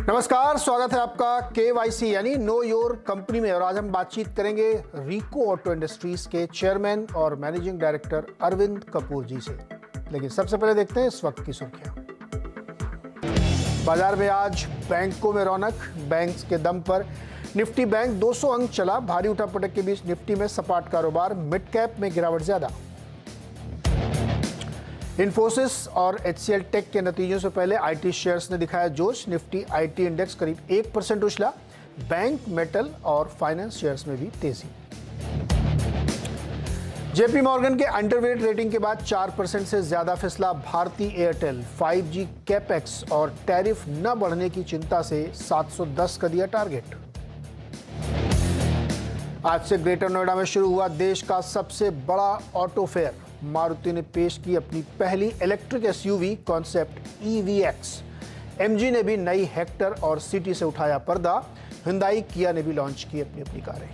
नमस्कार, स्वागत है आपका KYC यानी नो योर कंपनी में। और आज हम बातचीत करेंगे रिको ऑटो इंडस्ट्रीज के चेयरमैन और मैनेजिंग डायरेक्टर अरविंद कपूर जी से। लेकिन सबसे पहले देखते हैं इस वक्त की सुर्खियां। बाजार में आज बैंकों में रौनक। बैंक के दम पर निफ्टी बैंक 200 अंक चला। भारी उठापटक के बीच निफ्टी में सपाट कारोबार। मिड कैप में गिरावट ज्यादा। इन्फोसिस और HCL टेक के नतीजों से पहले आईटी शेयर्स ने दिखाया जोश। निफ्टी आईटी इंडेक्स करीब 1% उछला। बैंक, मेटल और फाइनेंस शेयर्स में भी तेजी। जेपी मॉर्गन के अंडरवेट रेटिंग के बाद 4% से ज्यादा फिसला भारती एयरटेल। 5G कैपेक्स और टैरिफ न बढ़ने की चिंता से 710 का दिया टारगेट। आज से ग्रेटर नोएडा में शुरू हुआ देश का सबसे बड़ा ऑटो फेयर। मारुति ने पेश की अपनी पहली electric SUV concept EVX। MG ने भी नई हेक्टर और सिटी से उठाया पर्दा। Hyundai, किया ने भी लॉन्च की अपनी अपनी कारें।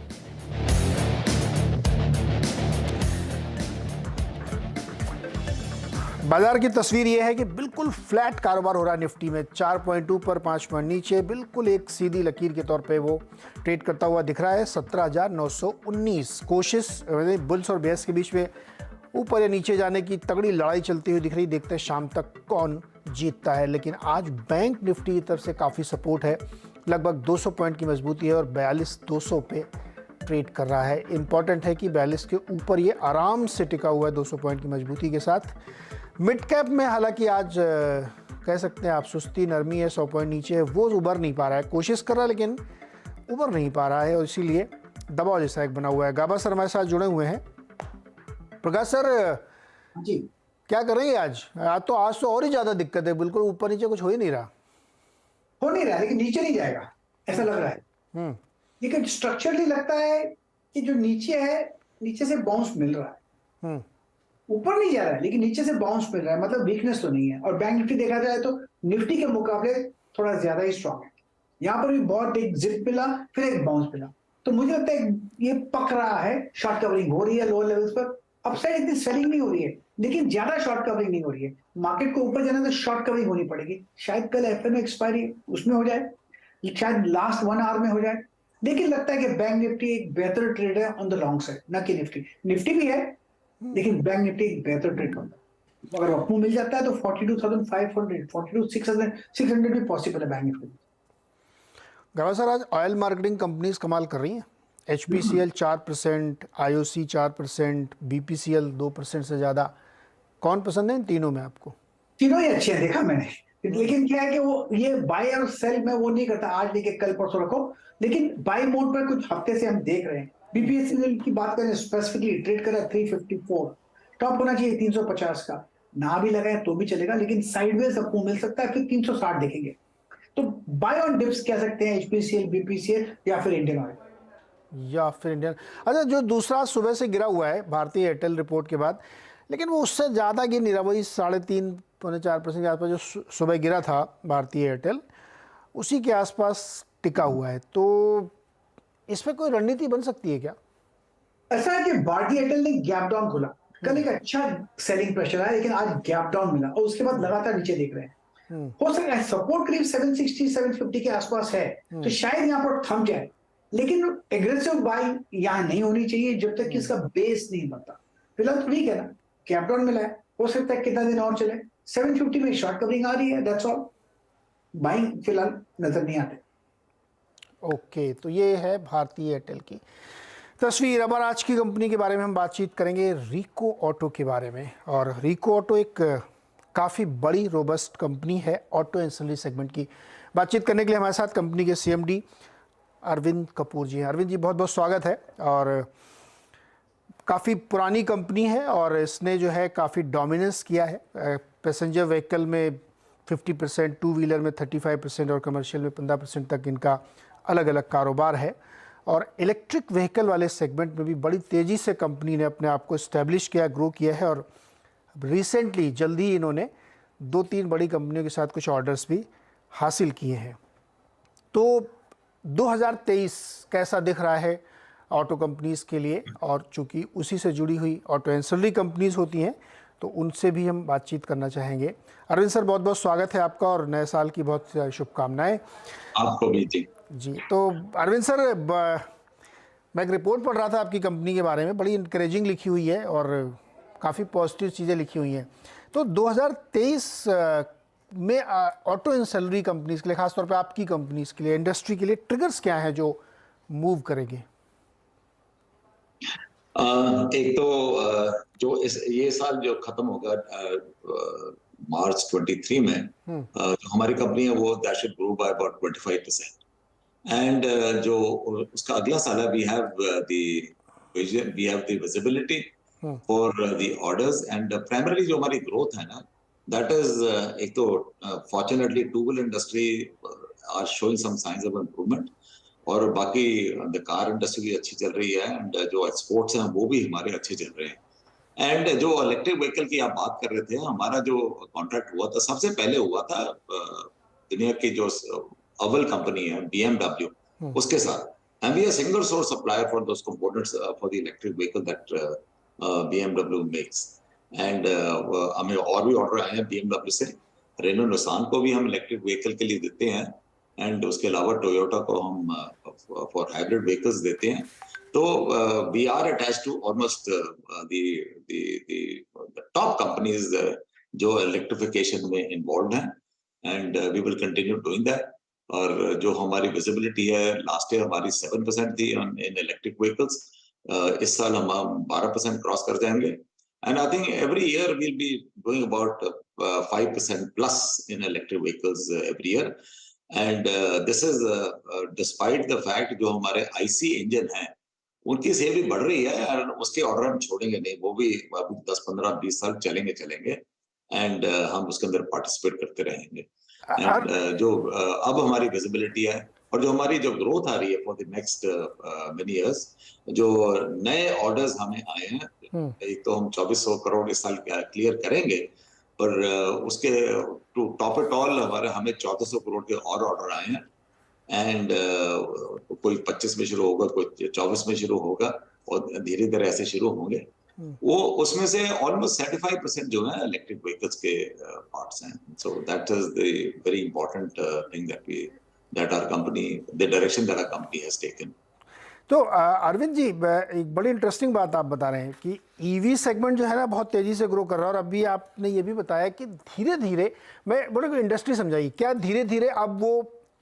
बाजार की तस्वीर यह है कि बिल्कुल फ्लैट कारोबार हो रहा है। निफ्टी में 4 पॉइंट ऊपर, 5 पॉइंट नीचे, बिल्कुल एक सीधी लकीर के तौर पे वो ट्रेड करता हुआ दिख रहा है। 17,919 कोशिश बुल्स और बेयर्स के बीच में ऊपर या नीचे जाने की तगड़ी लड़ाई चलती हुई दिख रही। देखते हैं शाम तक कौन जीतता है। लेकिन आज बैंक निफ्टी की तरफ से काफ़ी सपोर्ट है। लगभग 200 पॉइंट की मजबूती है और 42,200 पे ट्रेड कर रहा है। इंपॉर्टेंट है कि 42 के ऊपर ये आराम से टिका हुआ है 200 पॉइंट की मजबूती के साथ। मिड कैप में हालांकि आज कह सकते हैं आप सुस्ती, नरमी है। 100 पॉइंट नीचे है, वो उबर नहीं पा रहा है। कोशिश कर रहा है लेकिन उबर नहीं पा रहा है और इसीलिए दबाव जैसा एक बना हुआ है। गाबा सर हमारे साथ जुड़े हुए हैं। प्रकाश सर जी, क्या करेंगे आज तो और ही ज्यादा दिक्कत है। बिल्कुल ऊपर नीचे कुछ हो ही नहीं रहा। लेकिन नीचे नहीं जाएगा ऐसा लग रहा है। लेकिन स्ट्रक्चरली लगता है कि जो नीचे है, नीचे से बाउंस मिल रहा है। ऊपर नहीं जा रहा है लेकिन नीचे से बाउंस मिल रहा है, मतलब वीकनेस तो नहीं है। और बैंक निफ्टी देखा जाए तो निफ्टी के मुकाबले थोड़ा ज्यादा ही स्ट्रांग है। यहाँ पर भी बहुत एक जिप मिला, फिर एक बाउंस मिला। तो मुझे लगता है ये पक रहा है। शॉर्ट कवरिंग हो रही है लोअर लेवल्स पर। अपसाइड इतनी सेलिंग नहीं हो रही है लेकिन ज्यादा शॉर्ट कवरिंग नहीं हो रही है। मार्केट को ऊपर जाना तो शॉर्ट कवरिंग होनी पड़ेगी। शायद कल FM एक्सपायरी उसमें हो जाए, शायद लास्ट 1 आवर में हो जाए। लेकिन लगता है कि बैंक निफ्टी एक बेहतर ट्रेड है ऑन द लॉन्ग साइड, न कि निफ्टी भी है लेकिन बैंक निफ्टी एक बेहतर ट्रेड होता है। अगर अपमूव मिल जाता है तो 42,500, 42,600 भी पॉसिबल है बैंक निफ्टी। गाबा सर आज ऑयल मार्केटिंग कंपनीज कमाल कर रही हैं। HPCL 4%, IOC 4%, BPCL 2% से ज्यादा। कौन पसंद है इन तीनों में आपको? तीनों ही अच्छे हैं, देखा मैंने। लेकिन क्या है कि वो ये बाय और सेल में वो नहीं करता, आज लेके कल परसों रखो। लेकिन बाय मोड पर कुछ हफ्ते से हम देख रहे हैं। BPCL की बात करें स्पेसिफिकली, ट्रेड करा 354, टॉप होना चाहिए 350 का। ना भी लगाए तो भी चलेगा लेकिन साइडवेज आपको मिल सकता है, फिर 360 देखेंगे। तो बाय ऑन डिप्स कह सकते हैं HPCL, BPCL या फिर इंडियन ऑयल। अच्छा, जो दूसरा सुबह से गिरा हुआ है भारतीय एयरटेल रिपोर्ट के बाद, लेकिन वो उससे ज़्यादा गिर नहीं रहा। वही 3.5 पौने 4% के आसपास जो सुबह गिरा था भारतीय एयरटेल, उसी के आसपास टिका हुआ है। तो इसमें कोई रणनीति बन सकती है क्या? ऐसा है कि भारतीय एयरटेल ने गैप डाउन खोला। कल एक अच्छा सेलिंग प्रेशर आया लेकिन आज गैप डाउन मिला और उसके बाद लगातार नीचे देख रहे हैं। हो सकता है सपोर्ट करीब 760 750 के आसपास है, तो शायद यहाँ पर थम जाए। लेकिन एग्रेसिव बाई यहाँ नहीं होनी चाहिए जब तक कि इसका बेस नहीं बनता। फिलहाल तो ठीक है ना, कैप डाउन मिला है। हो सकता है कितना दिन और चले। 750 में शॉर्ट कवरिंग आ रही है, दैट्स ऑल। बाइंग फिलहाल नजर नहीं आते। ओके, तो ये है भारतीय एयरटेल की तस्वीर। अब आज की कंपनी के बारे में हम बातचीत करेंगे, रिको ऑटो के बारे में। और रिको ऑटो एक काफ़ी बड़ी रोबस्ट कंपनी है ऑटो एंसिलरी सेगमेंट की। बातचीत करने के लिए हमारे साथ कंपनी के CMD अरविंद कपूर जी हैं। अरविंद जी, बहुत बहुत स्वागत है। और काफ़ी पुरानी कंपनी है और इसने जो है काफ़ी डोमिनेंस किया है। पैसेंजर व्हीकल में 50%, टू व्हीलर में 35% और कमर्शियल में 15% तक इनका अलग अलग कारोबार है। और इलेक्ट्रिक व्हीकल वाले सेगमेंट में भी बड़ी तेज़ी से कंपनी ने अपने आप को इस्टेब्लिश किया, ग्रो किया है। और रिसेंटली जल्दी ही इन्होंने 2-3 बड़ी कंपनियों के साथ कुछ ऑर्डर्स भी हासिल किए हैं। तो 2023 कैसा दिख रहा है ऑटो कंपनीज़ के लिए? और चूंकि उसी से जुड़ी हुई ऑटो एंसिलरी कंपनीज़ होती हैं तो उनसे भी हम बातचीत करना चाहेंगे। अरविंद सर, बहुत बहुत स्वागत है आपका और नए साल की बहुत शुभकामनाएं। आपको भी जी। जी, तो अरविंद सर, मैं एक रिपोर्ट पढ़ रहा था आपकी कंपनी के बारे में, बड़ी इंकरेजिंग लिखी हुई है और काफ़ी पॉजिटिव चीज़ें लिखी हुई हैं। तो 2023 में ऑटो एंसेलरी कंपनीज के लिए, खासतौर पे आपकी कंपनीज के लिए, इंडस्ट्री के लिए ट्रिगर्स क्या हैं जो मूव करेंगे? एक तो जो ये साल जो खत्म होगा मार्च 23 में, जो हमारी कंपनी है वो that should grow by about 25%। And जो उसका अगला साल है, we have the visibility for the orders and primarily जो हमारी ग्रोथ है ना, दैट इज एक तो fortunately two wheeler industry are showing some signs of improvement, और बाकी द कार इंडस्ट्री भी अच्छी चल रही है, एंड जो एक्सपोर्ट्स हैं वो भी हमारे अच्छे चल रहे हैं। एंड जो इलेक्ट्रिक व्हीकल की आप बात कर रहे थे, हमारा जो कॉन्ट्रैक्ट हुआ था सबसे पहले हुआ था दुनिया की जो अव्वल कंपनी है BMW, उसके साथ, and we are single source supplier for those components for the electric vehicle that BMW makes. And हमें और भी ऑर्डर आए हैं BMW से, रेनो निसान को भी हम इलेक्ट्रिक व्हीकल के लिए देते हैं, एंड उसके अलावा टोयोटा को हम फॉर हाइब्रिड व्हीकल्स देते हैं। तो we are attached to almost the top companies जो इलेक्ट्रिफिकेशन में इन्वॉल्व हैं, and we will continue doing that. और जो हमारी विजिबिलिटी है, लास्ट ईयर हमारी 7% थी इन इलेक्ट्रिक व्हीकल्स, इस साल हम 12% क्रॉस कर जाएंगे, and I think every year we'll be doing about 5% plus in electric vehicles every year. And this is despite the fact जो हमारे आईसी इंजन हैं उनकी सेल भी बढ़ रही है, और उसके ऑर्डर हम छोड़ेंगे नहीं, वो भी अभी 10-15-20 साल चलेंगे, एंड हम उसके अंदर पार्टिसिपेट करते रहेंगे। एंड जो अब हमारी विजिबिलिटी है और जो हमारी जो ग्रोथ आ रही है for the next many years, जो नए ऑर्डर्स हमें आए हैं, एक तो हम 2400 करोड़ इस साल क्लियर करेंगे, पर उसके टू टॉप इट ऑल हमें 1400 करोड़ के और ऑर्डर आए हैं, एंड कोई 25 में शुरू होगा, कोई 24 में शुरू होगा, और धीरे धीरे ऐसे शुरू होंगे। वो उसमें से ऑलमोस्ट 75% जो है इलेक्ट्रिक व्हीकल्स के पार्ट्स हैं। So that is the very important thing that our company, the direction that our company has taken. तो अरविंद जी, एक बड़ी इंटरेस्टिंग बात आप बता रहे हैं कि ईवी सेगमेंट जो है ना बहुत तेज़ी से ग्रो कर रहा है, और अभी आपने ये भी बताया कि धीरे धीरे, मैं बोले को इंडस्ट्री समझाइए, क्या धीरे धीरे अब वो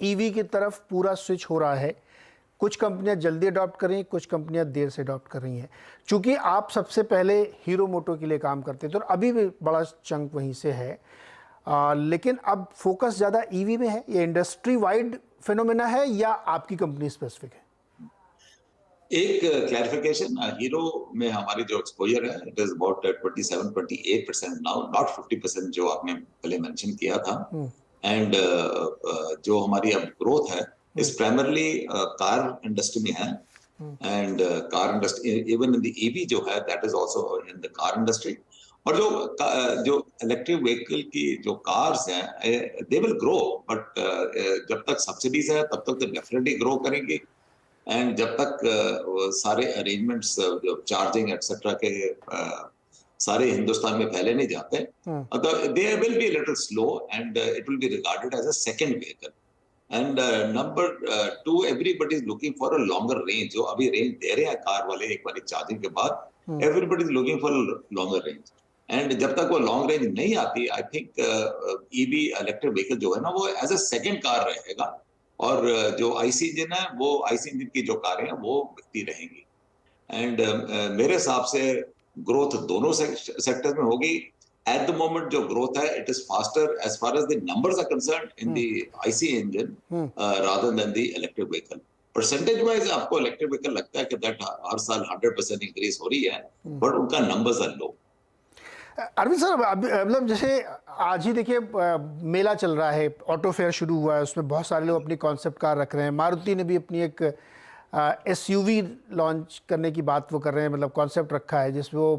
ईवी की तरफ पूरा स्विच हो रहा है? कुछ कंपनियां जल्दी अडॉप्ट कर रही हैं, कुछ कंपनियां देर से अडॉप्ट कर रही हैं। चूँकि आप सबसे पहले हीरो मोटो के लिए काम करते थे और अभी भी बड़ा चंक वहीं से है, लेकिन अब फोकस ज़्यादा ईवी में है। ये इंडस्ट्री वाइड फिनोमेना है या आपकी कंपनी स्पेसिफिक है? एक क्लैरिफिकेशन, हीरो में हमारी जो एक्सपोजर है it is about 27-28% now, not 50% जो आपने पहले मेंशन किया था। एंड जो हमारी अब ग्रोथ है इस प्राइमरली कार इंडस्ट्री में है, and car industry even in the EV जो है that is also in the car industry. और जो इलेक्ट्रिक व्हीकल की जो कार्स हैं दे विल ग्रो, बट जब तक सब्सिडीज है तब तक तो डेफिनेटली ग्रो करेंगी, एंड जब तक सारे अरेंजमेंट्स चार्जिंग एक्सेट्रा के सारे हिंदुस्तान में फैले नहीं जाते, they will be little slow, and it will be regarded as a second vehicle. And number 2, everybody is looking for a longer range. जो अभी रेंज दे रहे हैं कार वाले एक बार चार्जिंग के बाद, everybody is looking for longer range, and जब तक वो लॉन्ग रेंज नहीं आती, I think EV electric vehicle जो है ना वो एज अ सेकंड कार रहेगा, और जो आईसी इंजन है वो आईसी इंजन की जो कारें हैं वो बिकती रहेंगी। एंड मेरे हिसाब से ग्रोथ दोनों सेक्टर में होगी। एट द मोमेंट जो ग्रोथ है it is faster as far as the numbers are concerned in the IC engine rather than the electric vehicle. Percentage wise आपको इलेक्ट्रिक व्हीकल लगता है कि दैट हर साल 100% इंक्रीज हो रही है, बट उनका numbers are low. Arvind sir, मतलब जैसे आज ही देखिए मेला चल रहा है, ऑटो फेयर शुरू हुआ है, उसमें बहुत सारे लोग अपनी कॉन्सेप्ट कार रख रहे हैं। मारुति ने भी अपनी एक एसयूवी लॉन्च करने की बात वो कर रहे हैं, मतलब कॉन्सेप्ट रखा है जिसमें वो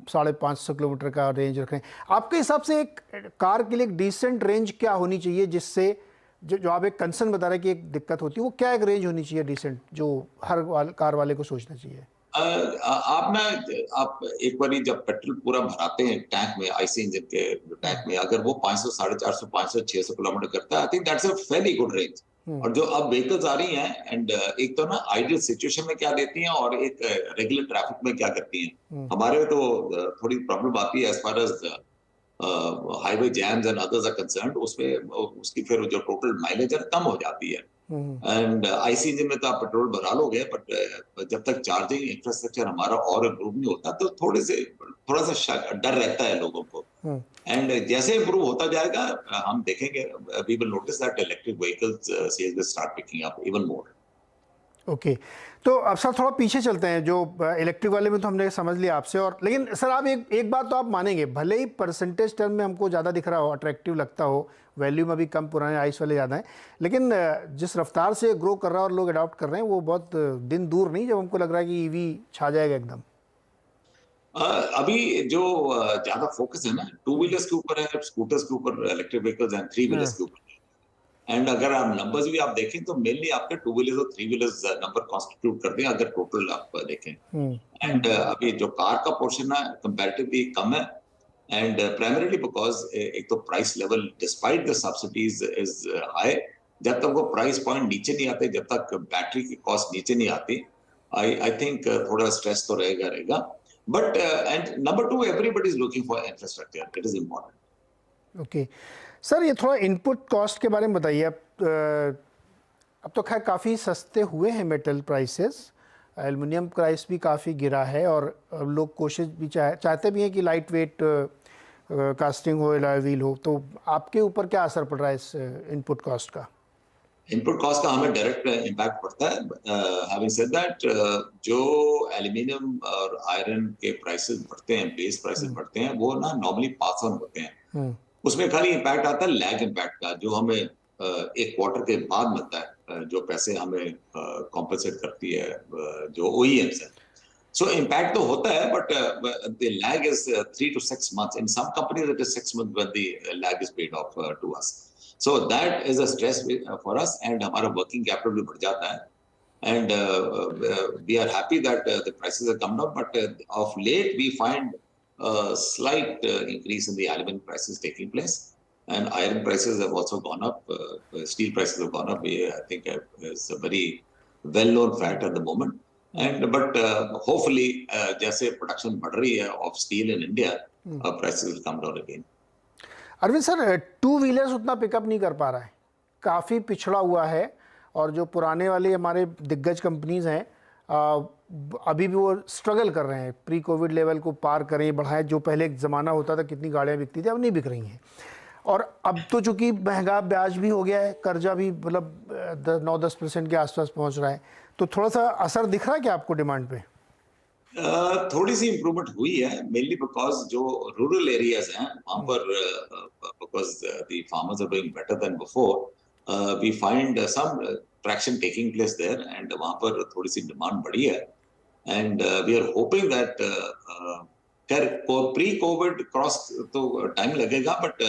550 किलोमीटर का रेंज रख रहे हैं। आपके हिसाब से एक कार के लिए एक डिसेंट रेंज क्या होनी चाहिए, जिससे जो आप एक कंसर्न बता रहे हैं कि एक दिक्कत होती है, वो क्या एक रेंज होनी चाहिए डिसेंट, जो हर कार वाले को सोचना चाहिए? आप एक बारी जब पेट्रोल पूरा भराते हैं टैंक में, आईसी इंजन के टैंक में, अगर वो 500, 450, 500, 600 किलोमीटर करता है, I think that's a fairly good range. और जो अब व्हीकल्स आ रही हैं, एंड एक तो ना आइडियल सिचुएशन में क्या देती हैं और एक रेगुलर ट्रैफिक में क्या करती हैं। हमारे तो थोड़ी प्रॉब्लम आती है as far as highway jams and others are concerned, उसमें उसकी फिर जो टोटल माइलेज है कम हो जाती है। एंड आईसी इंजन में तो आप पेट्रोल भरा लोगे, बट जब तक चार्जिंग इंफ्रास्ट्रक्चर हमारा और इम्प्रूव नहीं होता तो थोड़ा सा डर रहता है लोगों को। एंड जैसे इम्प्रूव होता जाएगा हम देखेंगे, we will notice that electric vehicles sales will start picking up even more. Okay, तो अब सर थोड़ा पीछे चलते हैं। जो इलेक्ट्रिक वाले में तो हमने समझ लिया आपसे, और लेकिन सर आप एक बात तो आप मानेंगे, भले ही परसेंटेज टर्म में हमको ज़्यादा दिख रहा हो, अट्रैक्टिव लगता हो, वैल्यू में भी कम पुराने आइस वाले ज़्यादा हैं, लेकिन जिस रफ्तार से ग्रो कर रहा है और लोग अडॉप्ट कर रहे हैं, वो बहुत दिन दूर नहीं जब हमको लग रहा है कि ईवी छा जाएगा एकदम। अभी जो ज्यादा फोकस है ना टू व्हीलर्स के ऊपर है, स्कूटर्स के ऊपर, electric vehicles and three wheelers के ऊपर। एंड अगर आप नंबर्स भी आप देखें तो मेनली आपके टू व्हीलर्स और थ्री व्हीलर्स नंबर कॉन्स्टिट्यूट करते हैं अगर टोटल आप देखें। एंड अभी जो कार का पोर्शन है कंपैरेटिवली कम है, एंड प्राइमरीली बिकॉज एक तो price level despite the subsidies is high. जब तक वो प्राइस पॉइंट नीचे नहीं आते, जब तक बैटरी की कॉस्ट नीचे नहीं आती, आई थिंक थोड़ा स्ट्रेस तो रहेगा। But and number two, everybody is looking for infrastructure, it is important. Okay sir, ये थोड़ा इनपुट कॉस्ट के बारे में बताइए। अब तो खैर काफ़ी सस्ते हुए हैं मेटल प्राइसेस, एल्युमिनियम प्राइस भी काफ़ी गिरा है, और लोग कोशिश भी चाहते भी हैं कि लाइट वेट कास्टिंग हो, अलॉय व्हील हो। तो आपके ऊपर क्या असर पड़ रहा है इस इनपुट कॉस्ट का? इनपुट कॉस्ट का हमें डायरेक्ट इम्पैक्ट पड़ता है। हैविंग सेड दैट, जो एल्युमिनियम और आयरन के प्राइसेस बढ़ते हैं, बेस प्राइसेस बढ़ते हैं, वो ना नॉर्मली पास ऑन होते हैं। उसमें खाली इम्पैक्ट आता है लैग इम्पैक्ट का, जो हमें एक क्वार्टर के बाद मिलता है, जो पैसे हमें कॉम्पेंसेट करती है जो ओईएम्स है। सो इम्पैक्ट तो होता है, but the lag is 3 to 6 months. In some companies it is 6 months when the lag is paid off to us. So that is a stress for us, and हमारा working capital भी बढ़ जाता है। And we are happy that the prices have come down, but of late we find a slight increase in the aluminum prices taking place, and iron prices have also gone up. Steel prices have gone up. I think is a very well-known fact at the moment. And but hopefully, जैसे production बढ़ रही है of steel in India, prices will come down again. Arvind sir, two wheelers उतना pickup नहीं कर पा रहा है, काफ़ी पिछड़ा हुआ है, और जो पुराने वाले हमारे दिग्गज कंपनीज हैं अभी भी वो स्ट्रगल कर रहे हैं प्री कोविड लेवल को पार करें, बढ़ाएं। जो पहले एक ज़माना होता था कितनी गाड़ियाँ बिकती थी, अब नहीं बिक रही हैं। और अब तो चूंकि महंगा ब्याज भी हो गया है, कर्जा भी मतलब 9-10% के आसपास पहुंच रहा है, तो थोड़ा सा असर दिख रहा है क्या आपको डिमांड पे? थोड़ी सी इम्प्रूवमेंट हुई है, मेनली बिकॉज जो रूरल एरियाज हैं वहां पर because the farmers are doing better than before, we find some traction taking place there, and वहां पर थोड़ी सी डिमांड बढ़ी है। And we are hoping that खैर प्री कोविड क्रॉस तो टाइम लगेगा, but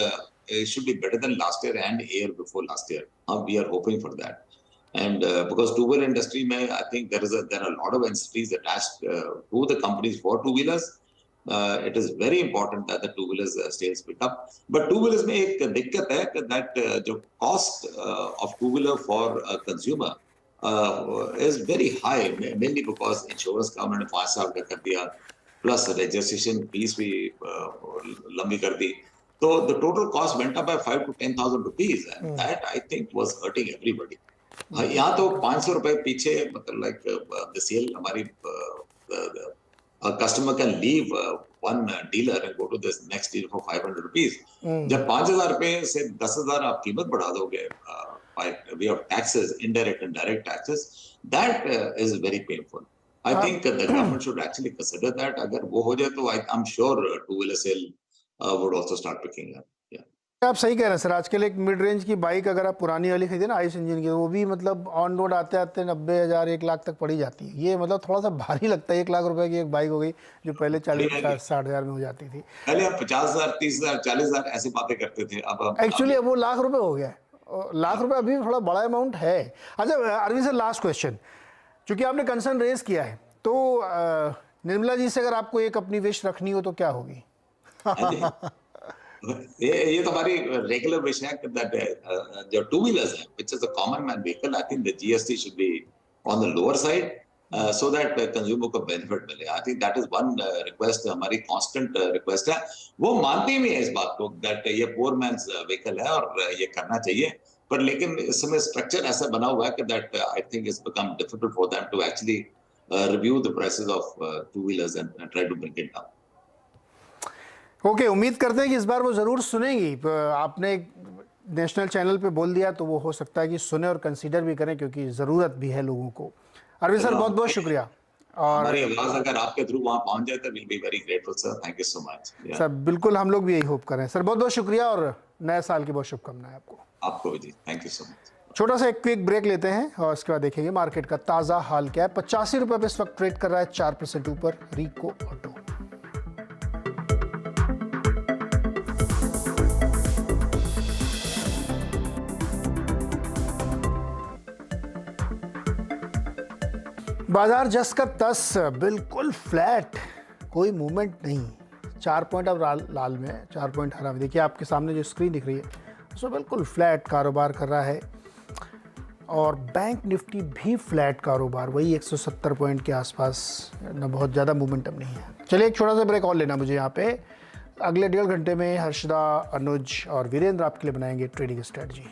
it should be better than last year and year before last year. We are hoping for that. And because two-wheeler industry mein, I think there are a lot of entities attached to the companies for two-wheelers. It is very important that the two-wheelers sales pick up. But two-wheelers mein ek dikkat hai that jo cost of two-wheeler for a consumer is very high, mainly because insurance ka unhone 5 saal ka kar diya, plus registration fees bhi lambi kar di. So the total cost went up by 5,000 to 10,000 rupees, and that I think was hurting everybody. यहाँ तो 500 रुपए पीछे, मतलब like the sale हमारी a customer can leave one dealer and go to this next dealer for 500 rupees. जब 5,000 रुपए से 10,000 आप कीमत बढ़ा दोगे by way of taxes, indirect and direct taxes, that is very painful. I think the government should actually consider that. अगर वो हो जाए तो I'm sure two-wheeler sale would also start picking up. Yeah. आप सही कह रहे हैं सर। आजकल एक मिड रेंज की बाइक अगर आप पुरानी वाली खरीदे ना आइस इंजन की, वो भी मतलब ऑन रोड आते आते 90,000 1 लाख तक पड़ी जाती है। ये मतलब थोड़ा सा भारी लगता है। 1 लाख रुपए की एक बाइक हो गई जो पहले 40-60,000 में हो जाती थी। पहले आप 50,000, 30,000, 40,000 ऐसे बातें करते थे। अब एक्चुअली अब वो लाख रुपए हो गया है। लाख रुपए अभी थोड़ा बड़ा अमाउंट है। अच्छा अरविंद सर, लास्ट क्वेश्चन, चूंकि आपने कंसर्न रेज किया है, तो निर्मला जी से अगर आपको एक अपनी विश रखनी हो तो क्या होगी? ये तो हमारी रेगुलर विश है दैट जो टू व्हीलर्स है which is a common man vehicle, I think the GST should be on the lower side so that consumer को बेनिफिट मिले। I think that is one request, हमारी constant request है। वो मानते भी है इस बात को दैट ये पुअर मैन्स व्हीकल है और ये करना चाहिए, पर लेकिन इसमें स्ट्रक्चर ऐसा बना हुआ है कि that I think it's become difficult for them to actually review the prices of two wheelers and try to bring it down. Okay, उम्मीद करते हैं कि इस बार वो ज़रूर सुनेंगी। आपने नेशनल चैनल पे बोल दिया तो वो हो सकता है कि सुने और कंसीडर भी करें, क्योंकि ज़रूरत भी है लोगों को। अरविंद सर, बहुत बहुत शुक्रिया। और हमारी आवाज अगर आपके थ्रू वहां पहुंच जाए तो will be very grateful sir, thank you so much. Sir बिल्कुल, हम लोग भी यही होप करें। सर बहुत बहुत शुक्रिया और नए साल की बहुत शुभकामनाएं आपको। आपको भी जी, थैंक यू सो मच। छोटा सा एक क्विक ब्रेक लेते हैं और इसके बाद देखेंगे मार्केट का ताज़ा हाल क्या है। 85 रुपये पे इस वक्त ट्रेड कर रहा है, 4% ऊपर रीको ऑटो। बाजार जस का तस, बिल्कुल फ्लैट, कोई मूवमेंट नहीं। 4 पॉइंट अब लाल में है, 4 पॉइंट हरा में। देखिए आपके सामने जो स्क्रीन दिख रही है उसमें बिल्कुल फ्लैट कारोबार कर रहा है। और बैंक निफ्टी भी फ्लैट कारोबार, वही 170 पॉइंट के आसपास, ना बहुत ज़्यादा मोमेंटम नहीं है। चलिए एक छोटा सा ब्रेक और लेना मुझे यहाँ पे। अगले 1.5 घंटे में हर्षदा, अनुज और वीरेंद्र आपके लिए बनाएंगे ट्रेडिंग स्ट्रेटजी।